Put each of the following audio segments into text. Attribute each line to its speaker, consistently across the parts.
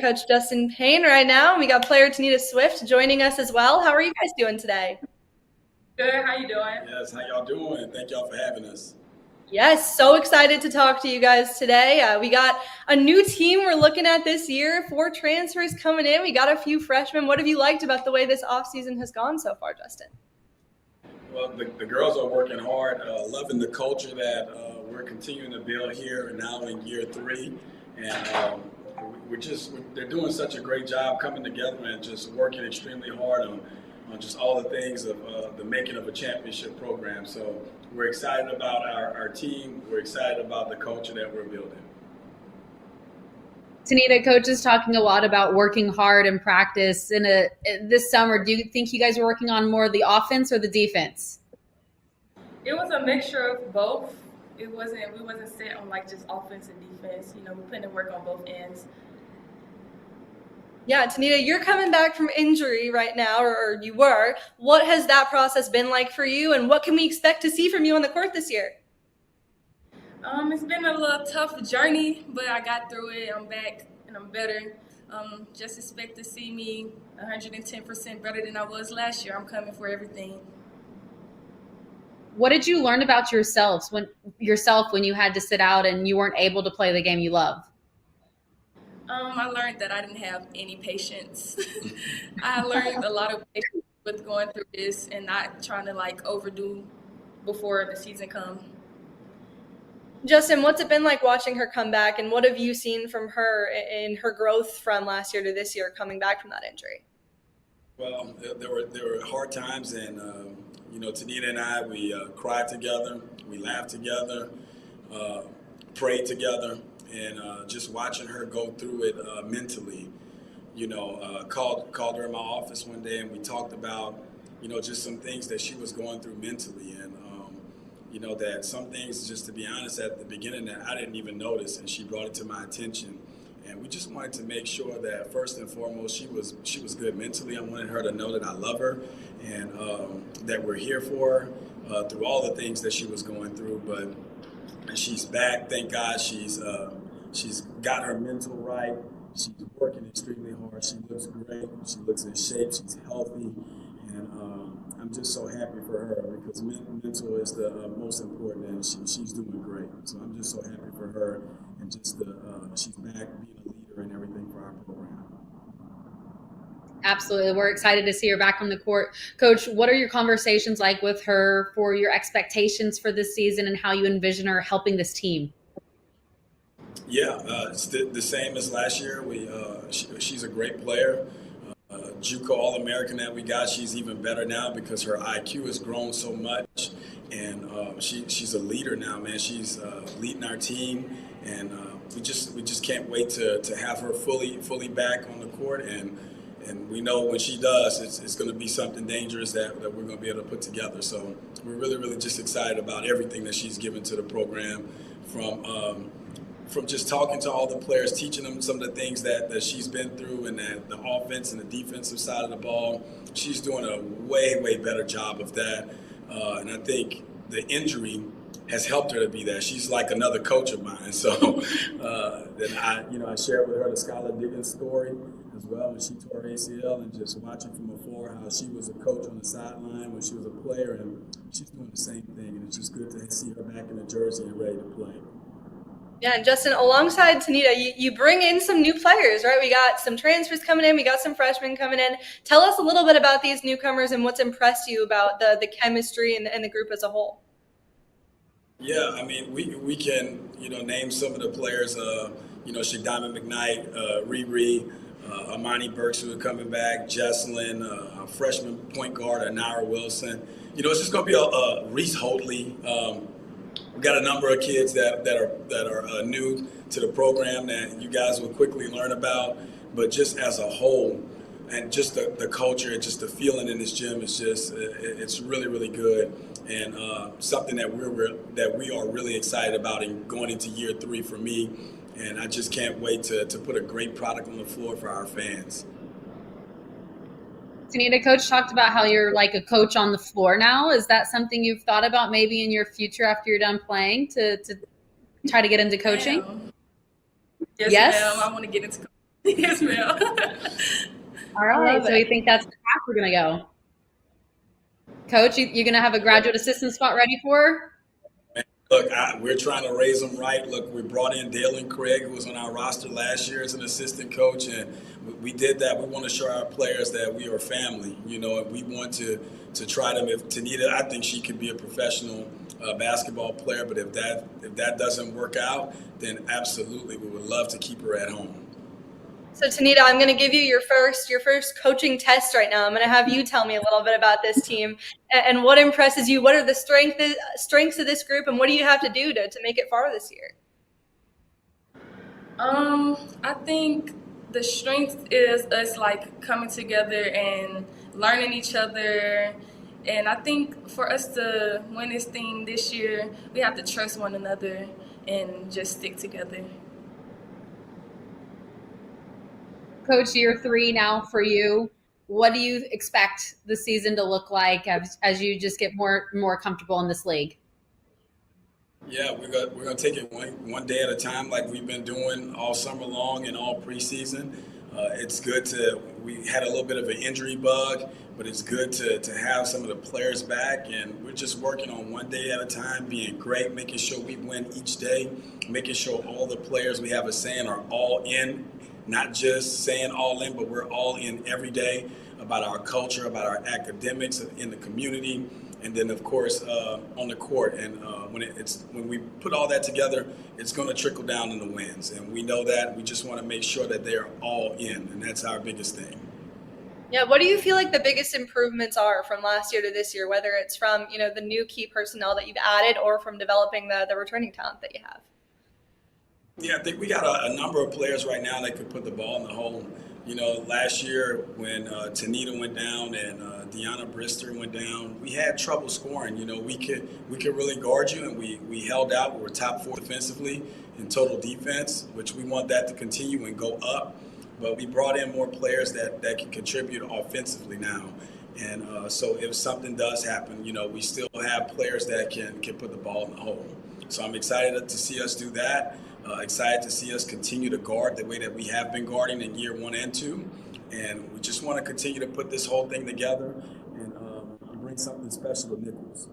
Speaker 1: Coach Justin Payne right now. We got player Tanita Swift joining us as well. How are you guys doing today?
Speaker 2: Good. How you doing?
Speaker 3: Yes, how y'all doing? Thank y'all for having us.
Speaker 1: Yes, so excited to talk to you guys today. We got a new team we're looking at this year, 4 transfers coming in. We got a few freshmen. What have you liked about the way this offseason has gone so far, Justin?
Speaker 3: Well, the girls are working hard, loving the culture that we're continuing to build here and now in year 3. And they're doing such a great job coming together and just working extremely hard on just all the things of the making of a championship program. So we're excited about our team. We're excited about the culture that we're building.
Speaker 4: Tanita, coach is talking a lot about working hard in practice. This summer, do you think you guys were working on more of the offense or the defense?
Speaker 2: It was a mixture of both. We wasn't set on like just offense and defense. We put in work on both ends.
Speaker 1: Yeah, Tanita, you're coming back from injury right now, or you were. What has that process been like for you, and what can we expect to see from you on the court this year?
Speaker 2: It's been a little tough journey, but I got through it. I'm back and I'm better. Just expect to see me 110% better than I was last year. I'm coming for everything.
Speaker 4: What did you learn about yourself when you had to sit out and you weren't able to play the game you love?
Speaker 2: I learned that I didn't have any patience. I learned a lot of patience with going through this and not trying to overdo before the season comes.
Speaker 1: Justin, what's it been like watching her come back, and what have you seen from her in her growth from last year to this year coming back from that injury?
Speaker 3: Well, there were hard times, and Tanita and I, we cried together, we laughed together, prayed together, and just watching her go through it mentally. Called her in my office one day, and we talked about just some things that she was going through mentally, and that some things, just to be honest, at the beginning that I didn't even notice, and she brought it to my attention. And we just wanted to make sure that first and foremost she was good mentally. I wanted her to know that I love her and that we're here for her through all the things that she was going through. But she's back, thank God. She's got her mental right. She's working extremely hard. She looks great. She looks in shape. She's healthy. And I'm just so happy for her because mental is the most important, and she's doing great. So I'm just so happy for her, and just she's back being a leader and everything for our program.
Speaker 4: Absolutely. We're excited to see her back on the court. Coach, what are your conversations like with her for your expectations for this season and how you envision her helping this team?
Speaker 3: Yeah, it's the same as last year. She's a great player. JUCO All-American that we got, she's even better now because her IQ has grown so much, and she's a leader now, man. She's leading our team, and we just can't wait to have her fully back on the court, and we know when she does, it's going to be something dangerous that we're going to be able to put together. So we're really just excited about everything that she's given to the program, from just talking to all the players, teaching them some of the things that she's been through, and that the offense and the defensive side of the ball. She's doing a way better job of that. And I think the injury has helped her to be that. She's like another coach of mine. So then I shared with her the Skylar Diggins story as well when she tore her ACL, and just watching from afar how she was a coach on the sideline when she was a player, and she's doing the same thing. And it's just good to see her back in the jersey and ready to play.
Speaker 1: Yeah, and Justin, alongside Tanita, you bring in some new players, right? We got some transfers coming in. We got some freshmen coming in. Tell us a little bit about these newcomers and what's impressed you about the chemistry and the group as a whole.
Speaker 3: Yeah, I mean, we can, name some of the players, Shadama McKnight, Riri, Amani Burks, who are coming back, Jesselyn, a freshman point guard, Anara Wilson. It's just going to be a Reese Hoadley. We've got a number of kids that are new to the program that you guys will quickly learn about. But just as a whole, and just the culture, and just the feeling in this gym is just it's really good, and something that we are really excited about in going into year 3 for me. And I just can't wait to put a great product on the floor for our fans.
Speaker 4: Tanita, coach talked about how you're like a coach on the floor now. Is that something you've thought about maybe in your future after you're done playing to try to get into coaching?
Speaker 2: Yes, ma'am. I want to get into coaching. Yes, ma'am.
Speaker 4: All
Speaker 1: I
Speaker 4: right.
Speaker 1: love
Speaker 4: So
Speaker 1: it.
Speaker 4: you think that's the path we're going to go? Coach, you going to have a graduate assistant spot ready for her?
Speaker 3: Look, we're trying to raise them right. Look, we brought in Dalen Craig, who was on our roster last year as an assistant coach, and we did that. We want to show our players that we are family, and we want to try them. If Tanita, I think she could be a professional basketball player, but if that doesn't work out, then absolutely we would love to keep her at home.
Speaker 1: So Tanita, I'm going to give you your first coaching test right now. I'm going to have you tell me a little bit about this team and what impresses you. What are the strengths of this group, and what do you have to do to make it far this year?
Speaker 2: I think the strength is us like coming together and learning each other. And I think for us to win this thing this year, we have to trust one another and just stick together.
Speaker 4: Coach, year 3 now for you. What do you expect the season to look like as you just get more comfortable in this league?
Speaker 3: Yeah, we're gonna take it one day at a time, like we've been doing all summer long and all preseason. It's good we had a little bit of an injury bug, but it's good to have some of the players back, and we're just working on one day at a time, being great, making sure we win each day, making sure all the players we have a saying are all in, not just saying all in, but we're all in every day about our culture, about our academics in the community, and then of course on the court. And when we put all that together, it's going to trickle down in the wins, and we know that. We just want to make sure that they're all in, and that's our biggest thing.
Speaker 1: Yeah, what do you feel like the biggest improvements are from last year to this year, whether it's from the new key personnel that you've added or from developing the returning talent that you have?
Speaker 3: Yeah, I think we got a number of players right now that could put the ball in the hole. Last year when Tanita went down and Deanna Brister went down, we had trouble scoring. We could really guard you, and we held out. We were top 4 defensively in total defense, which we want that to continue and go up. But we brought in more players that can contribute offensively now. And so if something does happen, we still have players that can put the ball in the hole. So I'm excited to see us do that. Excited to see us continue to guard the way that we have been guarding in year 1 and 2. And we just want to continue to put this whole thing together and bring something special to Nicholls.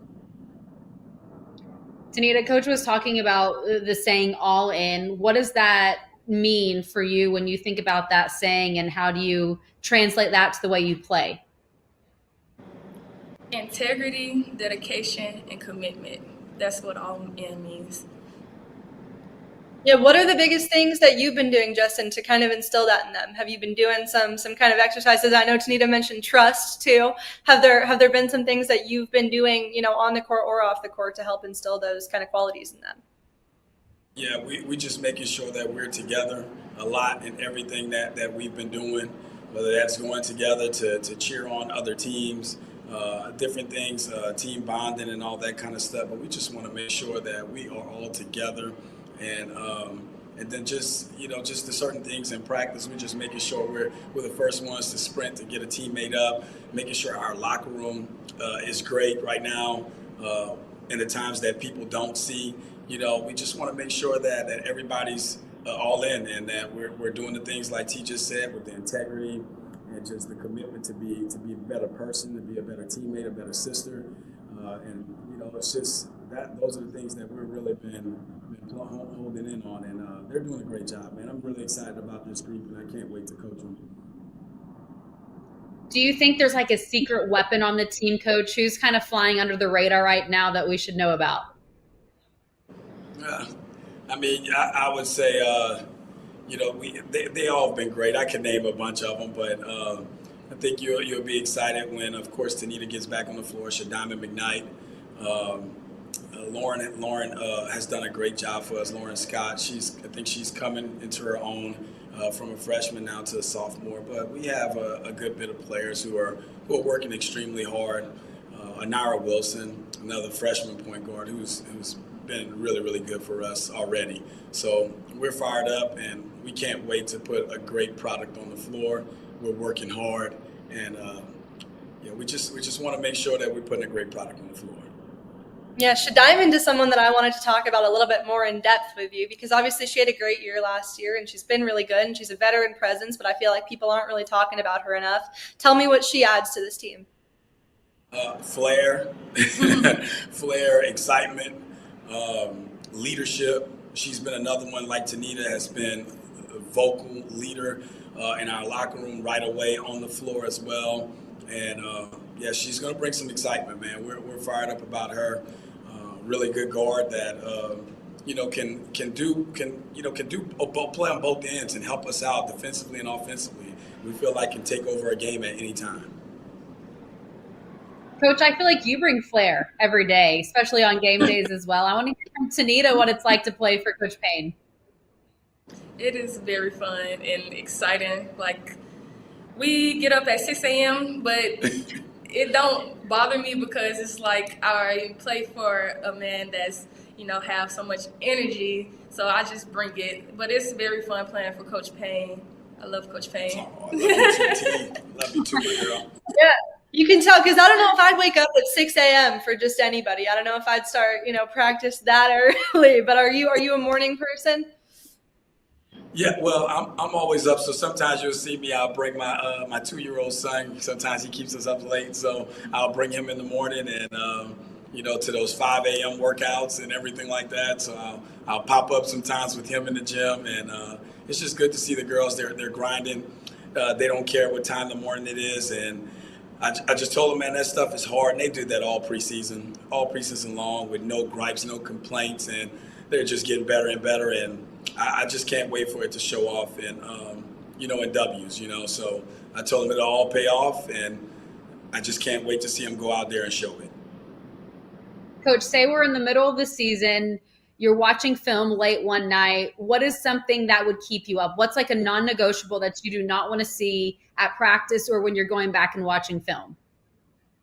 Speaker 4: Tanita, Coach was talking about the saying all in. What does that mean for you when you think about that saying, and how do you translate that to the way you play?
Speaker 2: Integrity, dedication, and commitment. That's what all in means.
Speaker 1: Yeah, what are the biggest things that you've been doing, Justin, to kind of instill that in them? Have you been doing some kind of exercises? I know Tanita mentioned trust too. Have there been some things that you've been doing, on the court or off the court to help instill those kind of qualities in them?
Speaker 3: Yeah, we just making sure that we're together a lot in everything that we've been doing, whether that's going together to cheer on other teams, different things, team bonding and all that kind of stuff. But we just want to make sure that we are all together. And then just the certain things in practice, we're just making sure we're the first ones to sprint to get a teammate up, making sure our locker room is great right now. In the times that people don't see, we just want to make sure that everybody's all in, and that we're doing the things like T just said, with the integrity and just the commitment to be a better person, to be a better teammate, a better sister, and it's just that those are the things that we've really been holding in on, and they're doing a great job, man. I'm really excited about this group, and I can't wait to coach them.
Speaker 4: Do you think there's like a secret weapon on the team, Coach, who's kind of flying under the radar right now that we should know about?
Speaker 3: I would say, they all have been great. I can name a bunch of them, but I think you'll be excited when, of course, Tanita gets back on the floor. Shadama McKnight. Lauren has done a great job for us. Lauren Scott, I think she's coming into her own from a freshman now to a sophomore. But we have a good bit of players who are working extremely hard. Anara Wilson, another freshman point guard who's been really, really good for us already. So we're fired up, and we can't wait to put a great product on the floor. We're working hard, and we just want to make sure that we're putting a great product on the floor.
Speaker 1: Yeah, should dive into someone that I wanted to talk about a little bit more in depth with you, because obviously she had a great year last year and she's been really good and she's a veteran presence, but I feel like people aren't really talking about her enough. Tell me what she adds to this team.
Speaker 3: Flair, flair, excitement, leadership. She's been another one, like Tanita has been a vocal leader in our locker room right away, on the floor as well. And yeah, she's going to bring some excitement, man. We're fired up about her. Really good guard that can play on both ends and help us out defensively and offensively. We feel like can take over a game at any time.
Speaker 4: Coach, I feel like you bring flair every day, especially on game days as well. I want to hear from Tanita what it's like to play for Coach Payne.
Speaker 2: It is very fun and exciting. Like, we get up at 6 a.m., but it don't bother me because it's like I play for a man that's, have so much energy. So I just bring it. But it's very fun playing for Coach Payne. I love Coach Payne.
Speaker 3: Oh, I love you too, T. Love you too, girl.
Speaker 1: Yeah. You can tell, because I don't know if I'd wake up at 6 a.m. for just anybody. I don't know if I'd start, practice that early. But are you a morning person?
Speaker 3: Yeah, well, I'm always up. So sometimes you'll see me. I'll bring my 2-year-old son. Sometimes he keeps us up late, so I'll bring him in the morning and to those 5 a.m. workouts and everything like that. So I'll pop up sometimes with him in the gym, and it's just good to see the girls. They're grinding. They don't care what time in the morning it is, and I just told them, man, that stuff is hard, and they did that all preseason long with no gripes, no complaints, and they're just getting better and better, and I just can't wait for it to show off in W's, So I told them it'll all pay off, and I just can't wait to see them go out there and show it.
Speaker 4: Coach, say we're in the middle of the season, you're watching film late one night. What is something that would keep you up? What's like a non-negotiable that you do not want to see at practice or when you're going back and watching film?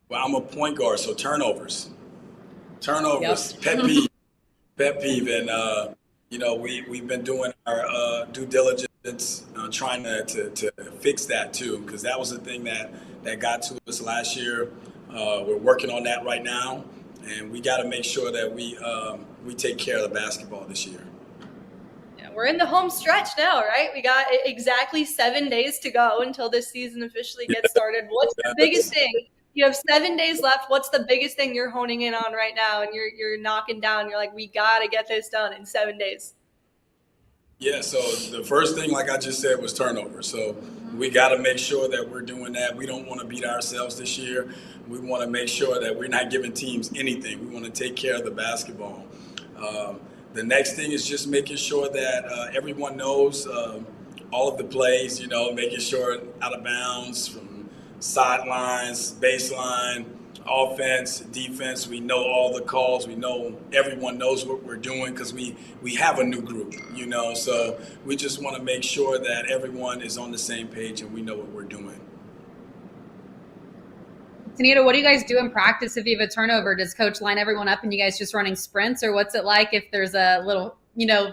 Speaker 3: Well, I'm a point guard, so turnovers,
Speaker 4: Yep.
Speaker 3: pet peeve. And, we've been doing our due diligence, trying to fix that too, because that was the thing that got to us last year. We're working on that right now, and we got to make sure that we take care of the basketball this year.
Speaker 1: Yeah, we're in the home stretch now, right? We got exactly 7 days to go until this season officially gets started. What's the biggest thing? You have 7 days left. What's the biggest thing you're honing in on right now, and you're knocking down? You're like, we got to get this done in 7 days.
Speaker 3: Yeah, so the first thing, like I just said, was turnover. So we got to make sure that we're doing that. We don't want to beat ourselves this year. We want to make sure that we're not giving teams anything. We want to take care of the basketball. The next thing is just making sure that everyone knows all of the plays, making sure out of bounds, from sidelines, baseline, offense, defense. We know all the calls. We know everyone knows what we're doing because we have a new group, So we just want to make sure that everyone is on the same page and we know what we're doing.
Speaker 4: Tanita, what do you guys do in practice if you have a turnover? Does coach line everyone up and you guys just running sprints, or what's it like if there's a little,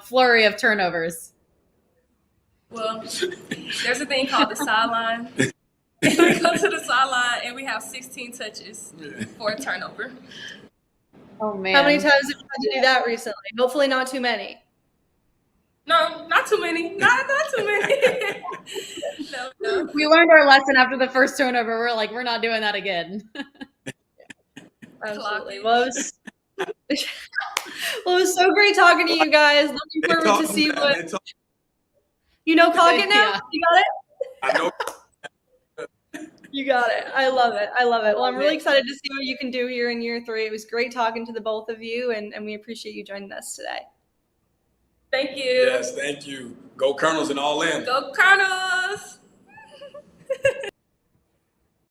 Speaker 4: flurry of turnovers?
Speaker 2: Well, there's a thing called the sideline. And we go to the sideline and we have 16 touches for a turnover.
Speaker 4: Oh, man.
Speaker 1: How many times have you had to do that recently? Hopefully not too many.
Speaker 2: No, not too many. Not too many. No.
Speaker 4: We learned our lesson after the first turnover. We're like, we're not doing that again.
Speaker 1: Absolutely. Well, it was so great talking to you guys. Looking forward to see what Cloggett now.
Speaker 4: Yeah.
Speaker 1: You got it.
Speaker 3: I know.
Speaker 1: You got it. I love it. Well, I'm really excited to see what you can do here in year 3. It was great talking to the both of you, and we appreciate you joining us today.
Speaker 2: Thank you.
Speaker 3: Yes, thank you. Go Colonels and all in.
Speaker 2: Go Colonels.